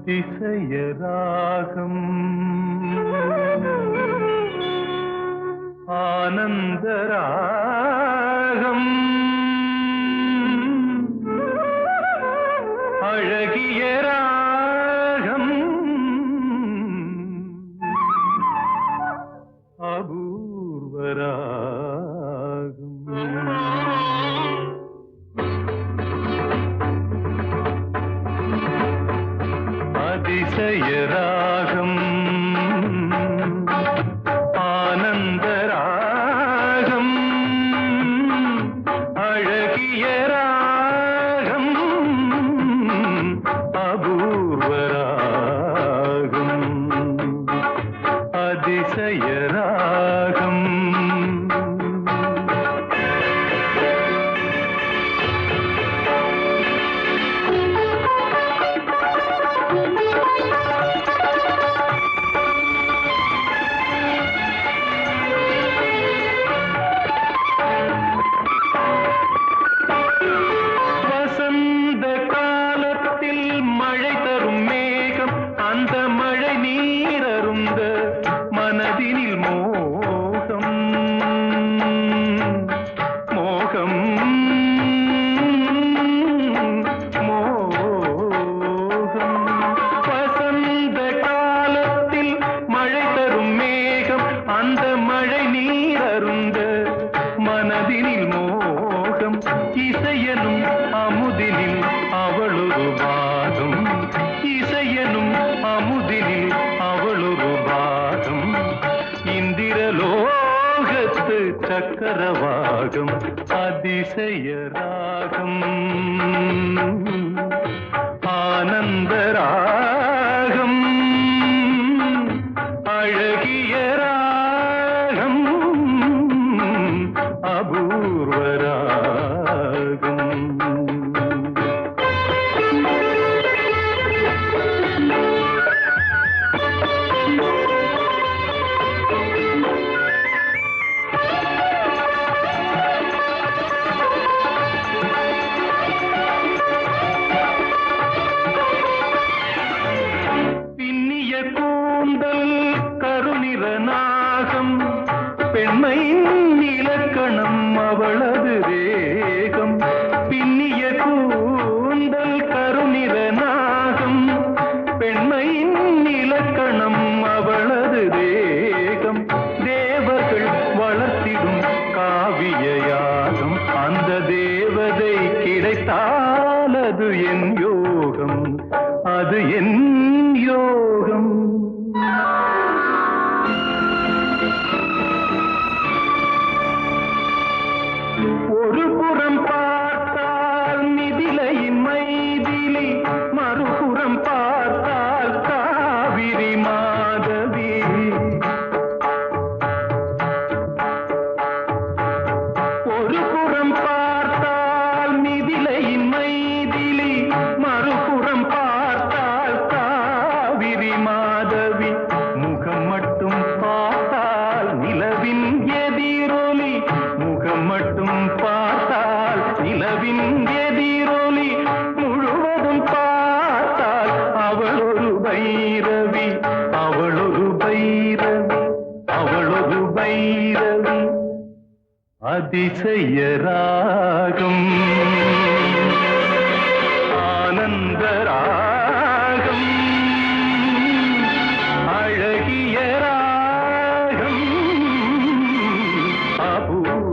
அதிசயராகம் ஆனந்தராகம் அழகிய ராகம் அபூர்வராகம் அதிசயராகம் ஆனந்தராகம் அழகிய ராகம் அபூர்வராகம் அதிசயராகம் மழை தரும் மேகம் அந்த மழை நீரருந்த மனதினில் மோகம் மோகம் மோகம் வசந்த காலத்தில் மழை தரும் மேகம் அந்த மழை நீரருந்த மனதினில் மோகம் இசையனும் அமுதினில் அவளொரு வாதம் இசையனும் அமுதினில் அவளொரு வாதம் இந்திரலோகத்து சக்கரவாகம் அதிசயராகம் ஆனந்தராகம் அழகிய ராகம் அபூர்வராகம் கூந்தல் கருநிறநாகம் பெண்மையின் இலக்கணம் அவளது வேகம் பின்னிய கூந்தல் கருநிறநாகம் பெண்மையின் இலக்கணம் அவளது வேகம் தேவர்கள் வளர்த்திடும் காவியயாகம் அந்த தேவதை கிடைத்தால் அது என் யோகம் அது என் யோகம் ஒரு புறம் பார்த்தால் மிதிலையின் மைதிலி மறுபுறம் பார்த்தால் காவிரி மாதவி ஒரு புறம் பார்த்தால் மிதிலையின் மைதிலி மறுபுறம் பார்த்தால் காவிரி மாதவி முகம் மட்டும் பார்த்தால் நிலவின் எதிரொலி முகம் மட்டும் பார்த்தால் நிலவின் எதிரொலி முழுவதும் பார்த்தால் அவளொரு பைரவி அவளொரு பைரவி அவளொரு பைரவி அதிசயராகம் ஆனந்தராகம் அழகிய ராகம் அபூர்வராகம்